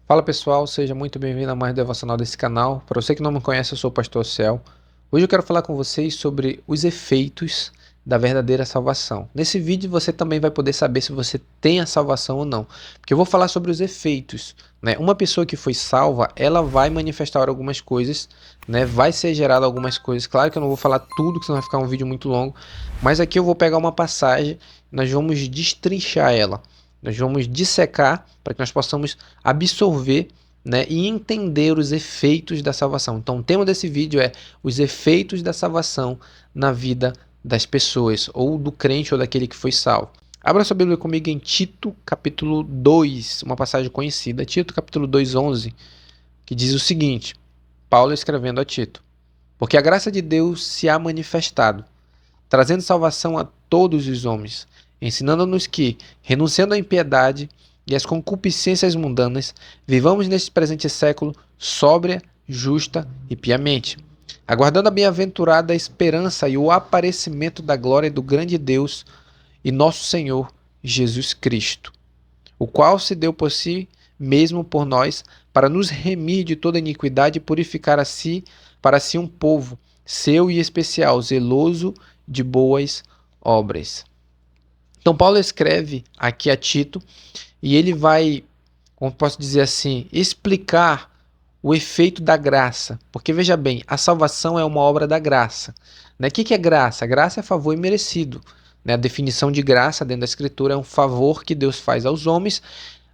Fala pessoal, seja muito bem-vindo a mais um devocional desse canal. Para você que não me conhece, eu sou o Pastor Ciel. Hoje eu quero falar com vocês sobre os efeitos da verdadeira salvação. Nesse vídeo você também vai poder saber se você tem a salvação ou não, porque eu vou falar sobre os efeitos, né? Uma pessoa que foi salva, ela vai manifestar algumas coisas, né? Vai ser gerado algumas coisas. Claro que eu não vou falar tudo, que senão vai ficar um vídeo muito longo, mas aqui eu vou pegar uma passagem, nós vamos destrinchar ela. Nós vamos dissecar para que nós possamos absorver, né, e entender os efeitos da salvação. Então, o tema desse vídeo é os efeitos da salvação na vida das pessoas, ou do crente ou daquele que foi salvo. Abra sua Bíblia comigo em Tito, capítulo 2, uma passagem conhecida. Tito, capítulo 2, 11, que diz o seguinte, Paulo escrevendo a Tito: Porque a graça de Deus se há manifestado, trazendo salvação a todos os homens, ensinando-nos que, renunciando à impiedade e às concupiscências mundanas, vivamos neste presente século sóbria, justa e piamente, aguardando a bem-aventurada esperança e o aparecimento da glória do grande Deus e nosso Senhor Jesus Cristo, o qual se deu por si mesmo por nós, para nos remir de toda iniquidade e purificar para si um povo seu e especial, zeloso de boas obras. Então Paulo escreve aqui a Tito e ele vai, como posso dizer assim, explicar o efeito da graça. Porque veja bem, a salvação é uma obra da graça. Né? O que é graça? Graça é favor imerecido. Né? A definição de graça dentro da Escritura é um favor que Deus faz aos homens,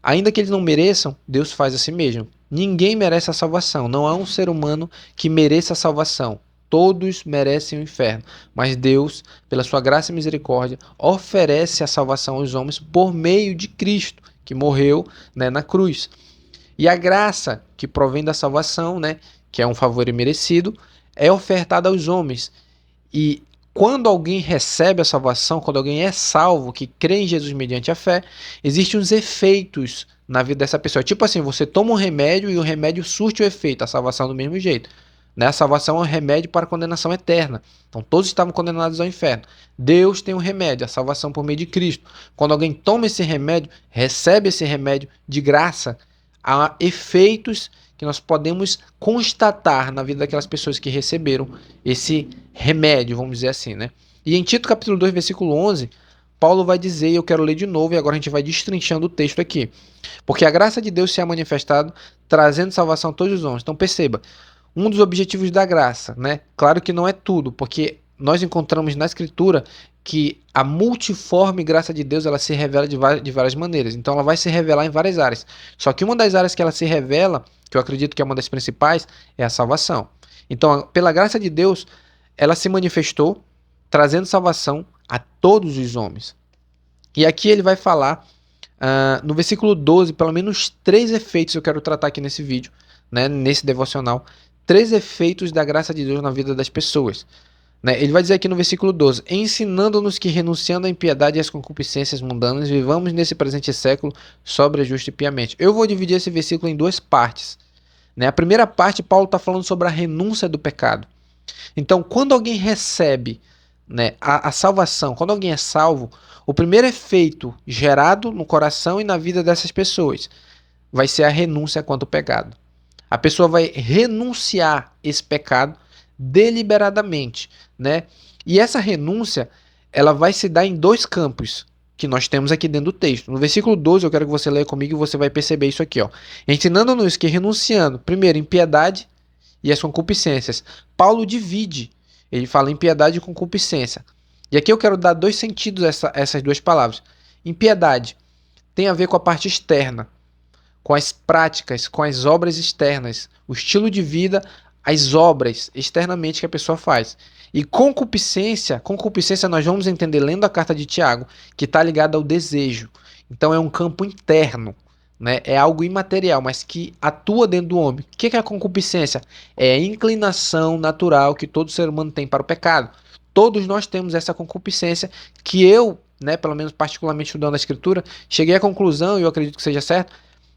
ainda que eles não mereçam, Deus faz a si mesmo. Ninguém merece a salvação. Não há um ser humano que mereça a salvação. Todos merecem o inferno. Mas Deus, pela sua graça e misericórdia, oferece a salvação aos homens por meio de Cristo, que morreu, né, na cruz. E a graça que provém da salvação, né, que é um favor imerecido, é ofertada aos homens. E quando alguém recebe a salvação, quando alguém é salvo, que crê em Jesus mediante a fé, existem uns efeitos na vida dessa pessoa. Tipo assim, você toma um remédio e o remédio surte o efeito, a salvação do mesmo jeito. Né? A salvação é um remédio para a condenação eterna. Então todos estavam condenados ao inferno. Deus tem um remédio, a salvação por meio de Cristo. Quando alguém toma esse remédio, recebe esse remédio de graça, há efeitos que nós podemos constatar na vida daquelas pessoas que receberam esse remédio, vamos dizer assim, né? E em Tito capítulo 2, versículo 11, Paulo vai dizer, e eu quero ler de novo, e agora a gente vai destrinchando o texto aqui. Porque a graça de Deus se ha manifestado, trazendo salvação a todos os homens. Então perceba, um dos objetivos da graça, né? Claro que não é tudo, porque nós encontramos na Escritura que a multiforme graça de Deus ela se revela de várias maneiras. Então ela vai se revelar em várias áreas. Só que uma das áreas que ela se revela, que eu acredito que é uma das principais, é a salvação. Então, pela graça de Deus, ela se manifestou trazendo salvação a todos os homens. E aqui ele vai falar, no versículo 12, pelo menos 3 efeitos eu quero tratar aqui nesse vídeo, né, nesse devocional. 3 efeitos da graça de Deus na vida das pessoas. Né? Ele vai dizer aqui no versículo 12: ensinando-nos que, renunciando à impiedade e às concupiscências mundanas, vivamos nesse presente século sobre a justa e piamente. Eu vou dividir esse versículo em 2 partes. Né? A primeira parte, Paulo está falando sobre a renúncia do pecado. Então, quando alguém recebe, né, a salvação, quando alguém é salvo, o primeiro efeito gerado no coração e na vida dessas pessoas vai ser a renúncia quanto ao pecado. A pessoa vai renunciar esse pecado deliberadamente, né? E essa renúncia, ela vai se dar em 2 campos que nós temos aqui dentro do texto. No versículo 12, eu quero que você leia comigo e você vai perceber isso aqui, ó. Ensinando-nos que renunciando, primeiro, impiedade e as concupiscências. Paulo divide, ele fala impiedade e concupiscência. E aqui eu quero dar 2 sentidos a essas 2 palavras. Impiedade tem a ver com a parte externa, com as práticas, com as obras externas, o estilo de vida, as obras externamente que a pessoa faz. E concupiscência nós vamos entender lendo a carta de Tiago, que está ligada ao desejo. Então é um campo interno, né? É algo imaterial, mas que atua dentro do homem. O que é a concupiscência? É a inclinação natural que todo ser humano tem para o pecado. Todos nós temos essa concupiscência que eu, né, pelo menos particularmente estudando a Escritura, cheguei à conclusão, e eu acredito que seja certo,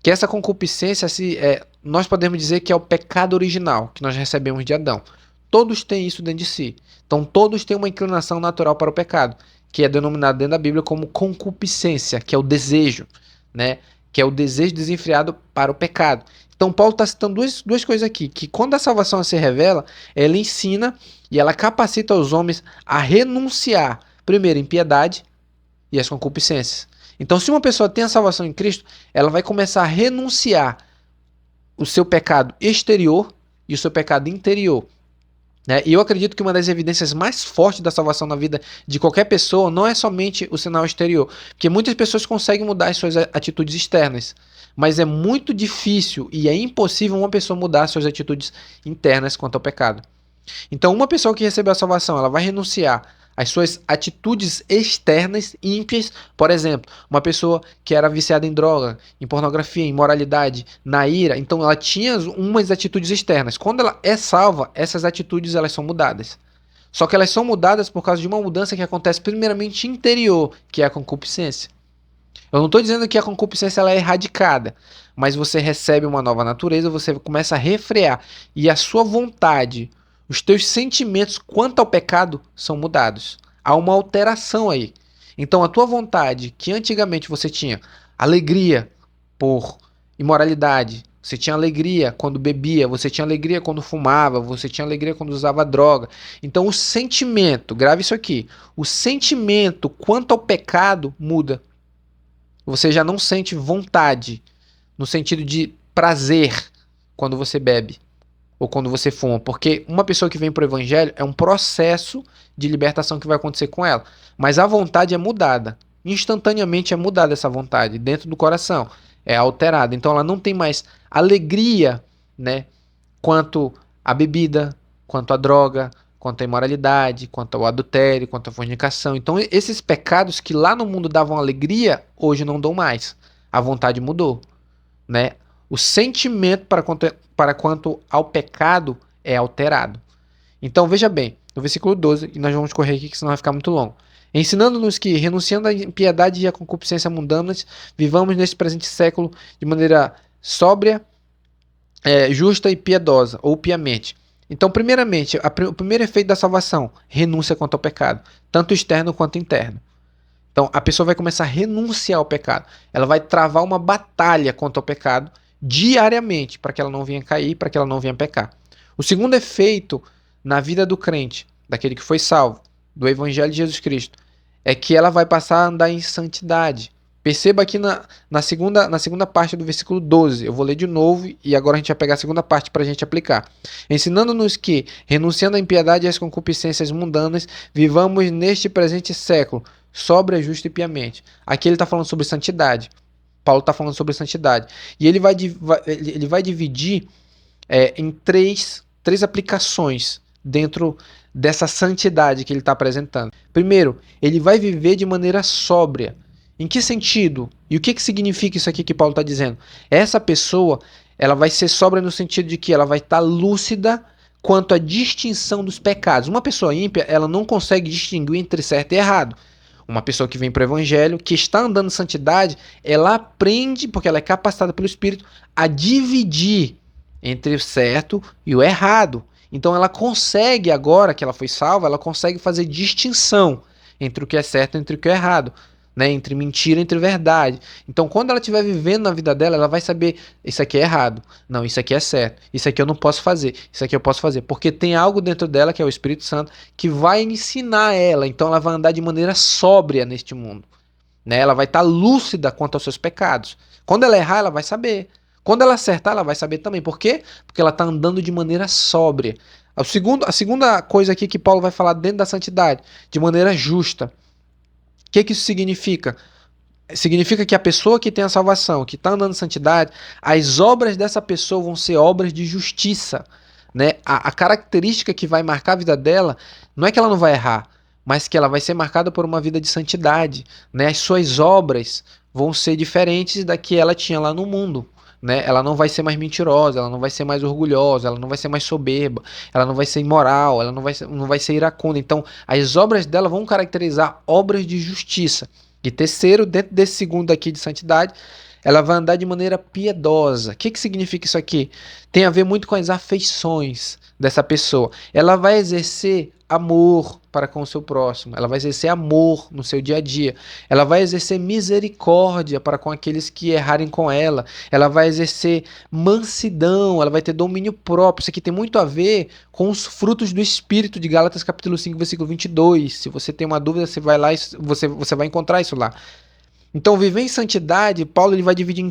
que essa concupiscência, nós podemos dizer que é o pecado original que nós recebemos de Adão. Todos têm isso dentro de si. Então todos têm uma inclinação natural para o pecado, que é denominado dentro da Bíblia como concupiscência, que é o desejo, né? que é o desejo desenfreado para o pecado. Então Paulo está citando duas coisas aqui, que quando a salvação se revela, ela ensina e ela capacita os homens a renunciar, primeiro, impiedade e as concupiscências. Então, se uma pessoa tem a salvação em Cristo, ela vai começar a renunciar o seu pecado exterior e o seu pecado interior. Né? E eu acredito que uma das evidências mais fortes da salvação na vida de qualquer pessoa não é somente o sinal exterior, porque muitas pessoas conseguem mudar as suas atitudes externas, mas é muito difícil e é impossível uma pessoa mudar as suas atitudes internas quanto ao pecado. Então, uma pessoa que recebeu a salvação, ela vai renunciar às suas atitudes externas ímpias. Por exemplo, uma pessoa que era viciada em droga, em pornografia, em imoralidade, na ira, então ela tinha umas atitudes externas. Quando ela é salva, essas atitudes elas são mudadas. Só que elas são mudadas por causa de uma mudança que acontece primeiramente interior, que é a concupiscência. Eu não estou dizendo que a concupiscência ela é erradicada, mas você recebe uma nova natureza, você começa a refrear e a sua vontade, os teus sentimentos quanto ao pecado são mudados. Há uma alteração aí. Então a tua vontade, que antigamente você tinha alegria por imoralidade, você tinha alegria quando bebia, você tinha alegria quando fumava, você tinha alegria quando usava droga. Então o sentimento, grave isso aqui, o sentimento quanto ao pecado muda. Você já não sente vontade, no sentido de prazer, quando você bebe ou quando você fuma, porque uma pessoa que vem para o evangelho é um processo de libertação que vai acontecer com ela, mas a vontade é mudada, instantaneamente é mudada essa vontade dentro do coração, é alterada, então ela não tem mais alegria, né, quanto à bebida, quanto à droga, quanto à imoralidade, quanto ao adultério, quanto à fornicação. Então esses pecados que lá no mundo davam alegria, hoje não dão mais, a vontade mudou, né? O sentimento para quanto ao pecado é alterado. Então veja bem, no versículo 12, e nós vamos correr aqui que senão vai ficar muito longo. Ensinando-nos que, renunciando à impiedade e à concupiscência mundanas, vivamos neste presente século de maneira sóbria, justa e piedosa, ou piamente. Então, primeiramente, o primeiro efeito da salvação, renúncia quanto ao pecado, tanto externo quanto interno. Então, a pessoa vai começar a renunciar ao pecado. Ela vai travar uma batalha contra o pecado diariamente, para que ela não venha cair, para que ela não venha pecar. O segundo efeito na vida do crente, daquele que foi salvo, do Evangelho de Jesus Cristo, é que ela vai passar a andar em santidade. Perceba aqui na segunda parte do versículo 12. Eu vou ler de novo e agora a gente vai pegar a segunda parte para a gente aplicar. Ensinando-nos que, renunciando à impiedade e às concupiscências mundanas, vivamos neste presente século, sóbria, justa e piamente. Aqui ele está falando sobre santidade. Paulo está falando sobre santidade. E ele vai dividir em três aplicações dentro dessa santidade que ele está apresentando. Primeiro, ele vai viver de maneira sóbria. Em que sentido? E o que significa isso aqui que Paulo está dizendo? Essa pessoa, ela vai ser sóbria no sentido de que ela vai estar lúcida quanto à distinção dos pecados. Uma pessoa ímpia, ela não consegue distinguir entre certo e errado. Uma pessoa que vem para o evangelho, que está andando em santidade, ela aprende, porque ela é capacitada pelo Espírito, a dividir entre o certo e o errado. Então ela consegue, agora que ela foi salva, ela consegue fazer distinção entre o que é certo e entre o que é errado. Né, entre mentira e entre verdade. Então, quando ela estiver vivendo na vida dela, ela vai saber, isso aqui é errado, não, isso aqui é certo, isso aqui eu não posso fazer, isso aqui eu posso fazer, porque tem algo dentro dela, que é o Espírito Santo, que vai ensinar ela, então ela vai andar de maneira sóbria neste mundo. Né? Ela vai estar lúcida quanto aos seus pecados. Quando ela errar, ela vai saber. Quando ela acertar, ela vai saber também. Por quê? Porque ela está andando de maneira sóbria. A segunda coisa aqui que Paulo vai falar dentro da santidade, de maneira justa. O que isso significa? Significa que a pessoa que tem a salvação, que está andando em santidade, as obras dessa pessoa vão ser obras de justiça. Né? A característica que vai marcar a vida dela não é que ela não vai errar, mas que ela vai ser marcada por uma vida de santidade. Né? As suas obras vão ser diferentes da que ela tinha lá no mundo. Né? Ela não vai ser mais mentirosa, ela não vai ser mais orgulhosa, ela não vai ser mais soberba, ela não vai ser imoral, ela não vai ser iracunda. Então, as obras dela vão caracterizar obras de justiça. E terceiro, dentro desse segundo aqui de santidade, ela vai andar de maneira piedosa. O que significa isso aqui? Tem a ver muito com as afeições, dessa pessoa? Ela vai exercer amor para com o seu próximo, ela vai exercer amor no seu dia a dia, ela vai exercer misericórdia para com aqueles que errarem com ela vai exercer mansidão, ela vai ter domínio próprio. Isso aqui tem muito a ver com os frutos do Espírito de Gálatas capítulo 5, versículo 22. Se você tem uma dúvida, você vai lá e você vai encontrar isso lá. Então, viver em santidade, Paulo ele vai dividir em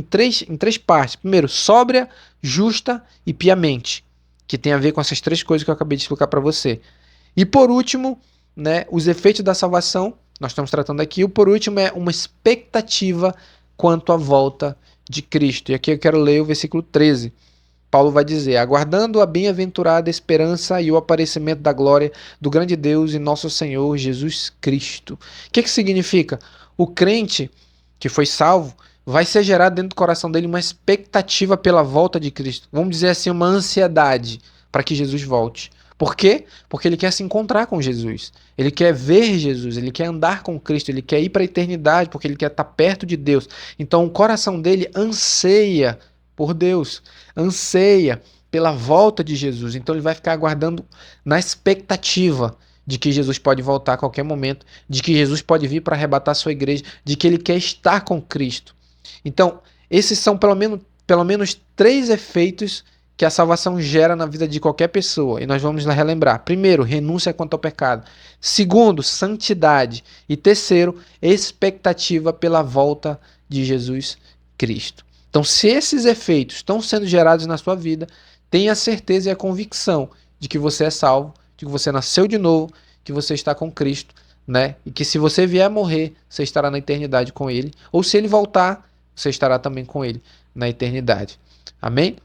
três partes. Primeiro, sóbria, justa e piamente, que tem a ver com essas três coisas que eu acabei de explicar para você. E por último, né, os efeitos da salvação, nós estamos tratando aqui. O por último é uma expectativa quanto à volta de Cristo. E aqui eu quero ler o versículo 13. Paulo vai dizer: aguardando a bem-aventurada esperança e o aparecimento da glória do grande Deus e nosso Senhor Jesus Cristo. O que significa? O crente que foi salvo vai ser gerado dentro do coração dele uma expectativa pela volta de Cristo. Vamos dizer assim, uma ansiedade para que Jesus volte. Por quê? Porque ele quer se encontrar com Jesus. Ele quer ver Jesus, ele quer andar com Cristo, ele quer ir para a eternidade, porque ele quer estar perto de Deus. Então o coração dele anseia por Deus, anseia pela volta de Jesus. Então ele vai ficar aguardando na expectativa de que Jesus pode voltar a qualquer momento, de que Jesus pode vir para arrebatar a sua igreja, de que ele quer estar com Cristo. Então, esses são pelo menos três efeitos que a salvação gera na vida de qualquer pessoa. E nós vamos lá relembrar. Primeiro, renúncia quanto ao pecado. Segundo, santidade. E terceiro, expectativa pela volta de Jesus Cristo. Então, se esses efeitos estão sendo gerados na sua vida, tenha a certeza e a convicção de que você é salvo, de que você nasceu de novo, que você está com Cristo, né? E que se você vier a morrer, você estará na eternidade com Ele. Ou se Ele voltar, você estará também com Ele na eternidade. Amém?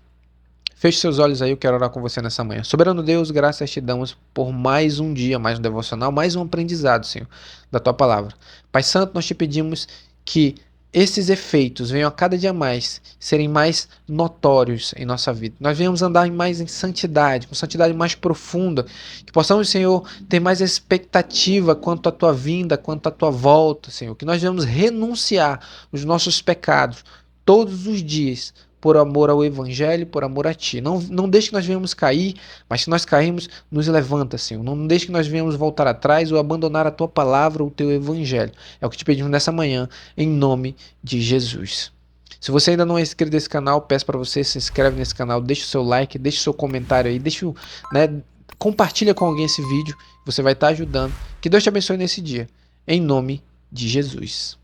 Feche seus olhos aí, eu quero orar com você nessa manhã. Soberano Deus, graças te damos por mais um dia, mais um devocional, mais um aprendizado, Senhor, da Tua Palavra. Pai Santo, nós te pedimos que esses efeitos venham a cada dia mais serem mais notórios em nossa vida. Nós venhamos andar mais em santidade, com santidade mais profunda, que possamos, Senhor, ter mais expectativa quanto à Tua vinda, quanto à Tua volta, Senhor, que nós venhamos renunciar os nossos pecados todos os dias, por amor ao Evangelho, por amor a Ti. Não deixe que nós venhamos cair, mas se nós cairmos, nos levanta, Senhor. Não deixe que nós venhamos voltar atrás ou abandonar a Tua palavra ou o Teu Evangelho. É o que te pedimos nessa manhã, em nome de Jesus. Se você ainda não é inscrito nesse canal, peço para você se inscreve nesse canal, deixe o seu like, deixe o seu comentário aí, compartilha com alguém esse vídeo, você vai estar ajudando. Que Deus te abençoe nesse dia, em nome de Jesus.